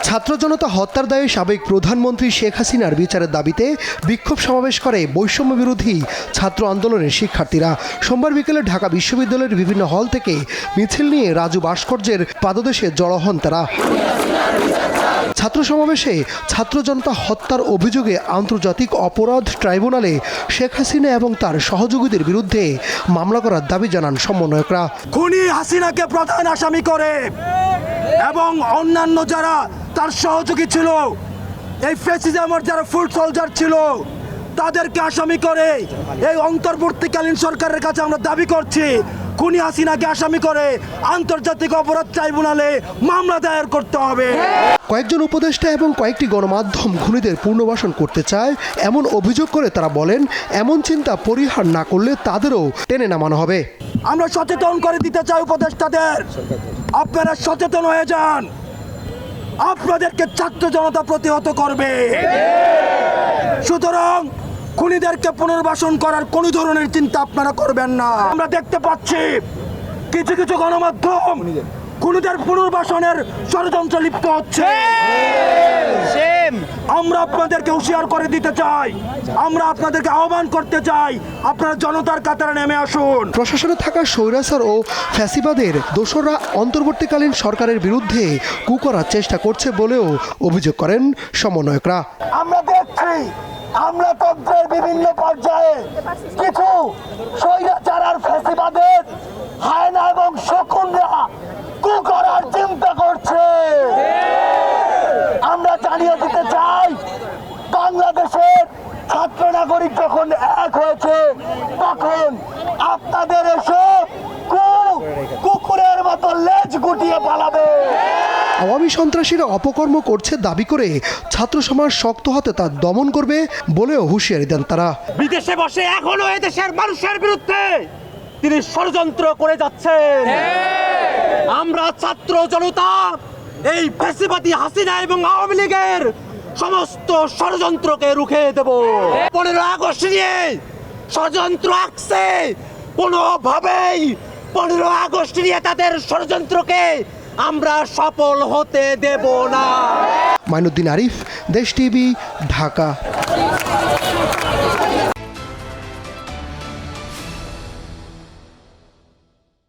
ছাত্র জনতা হত্যার দায়ে সাবেক প্রধানমন্ত্রী শেখ হাসিনার বিচারের দাবিতে বিক্ষোভ সমাবেশ করে বৈষম্য বিরোধী ছাত্র আন্দোলনের শিক্ষার্থীরা। সোমবার বিকেলে ঢাকা বিশ্ববিদ্যালয়ের বিভিন্ন হল থেকে মিছিল নিয়ে রাজু ভাস্কর্যের পাদদেশে জড়ো হন তারা। ছাত্র সমাবেশে ছাত্র জনতা হত্যার অভিযোগে আন্তর্জাতিক অপরাধ ট্রাইব্যুনালে শেখ হাসিনা এবং তার সহযোগীদের বিরুদ্ধে মামলা করার দাবি জানান সমন্বয়করা। খুনি হাসিনাকে প্রধান আসামি করে এবং অন্যান্য যারা তার সহযোগী ছিল, এই ফ্যাসিজমের যারা ফুট সোলজার ছিল, তাদেরকে আসামি করে এই অন্তর্বর্তীকালীন সরকারের কাছে আমরা দাবি করছি খুনি হাসিনাকে আসামি করে আন্তর্জাতিক অপরাধ ট্রাইব্যুনালে মামলা দায়ের করতে হবে। কয়েকজন উপদেষ্টা এবং কয়েকটি গণমাধ্যম খুনিদের পুনর্বাসন করতে চায় এমন অভিযোগ করে তারা বলেন, এমন চিন্তা পরিহার না করলে তাদেরও টেনে নামানো হবে। আমরা সচেতন করে দিতে চাই উপদেষ্টাদের, আপনারা সচেতন হয়ে যান, আপনাদেরকে ছাত্র জনতা প্রতিহত করবে। সুতরাং খুনিদেরকে পুনর্বাসন করার কোনো ধরনের চিন্তা আপনারা করবেন না। আমরা দেখতে পাচ্ছি কিছু কিছু গণমাধ্যম খুনিদের পুনর্বাসনের ষড়যন্ত্র লিপ্ত হচ্ছে। আমরা আপনাদেরকে হুঁশিয়ার করে দিতে চাই, আমরা আপনাদেরকে আহ্বান করতে চাই, আপনারা জনতার কাতারে নেমে আসুন। প্রশাসনে থাকা স্বৈরাচার ও ফ্যাসিবাদের দোসররা অন্তর্বর্তীকালীন সরকারের বিরুদ্ধে কু করার চেষ্টা করছে বলেও অভিযোগ করেন সমন্বয়করা। আমরা দেখছি আমলাতন্ত্রের বিভিন্ন পর্যায়ে কিছু স্বৈরাচার আর ফ্যাসিবাদের হায়না এবং শকুনরা কু করার চিন্তা করছে। আমরা জানিয়ে দিতে চাই, বাংলাদেশের ছাত্র নাগরিক যখন এক হয়েছে তখন আপনাদের এসব কুকুরের মতো লেজ গুটিয়ে পালাবে। আওয়ামী সন্ত্রাসীরা অপকর্ম করছে দাবি করে ছাত্র সমাজ শক্ত হাতে তা দমন করবে বলেও হুঁশিয়ারি দেন তারা। বিদেশে বসে এখনো এদেশের মানুষের বিরুদ্ধে তিনি ষড়যন্ত্র করে যাচ্ছেন। আমরা ছাত্র জনতা এই ফ্যাসিবাদী হাসিনা এবং আওয়ামী লীগের সমস্ত ষড়যন্ত্রকে রুখে দেব। 15 আগস্ট নিয়ে ষড়যন্ত্র আঁকছে, কোনোভাবেই 15 আগস্ট নিয়ে তাদের ষড়যন্ত্রকে আমরা সফল হতে দেব না। মাইনুদ্দিন আরিফ, দেশ টিভি, ঢাকা।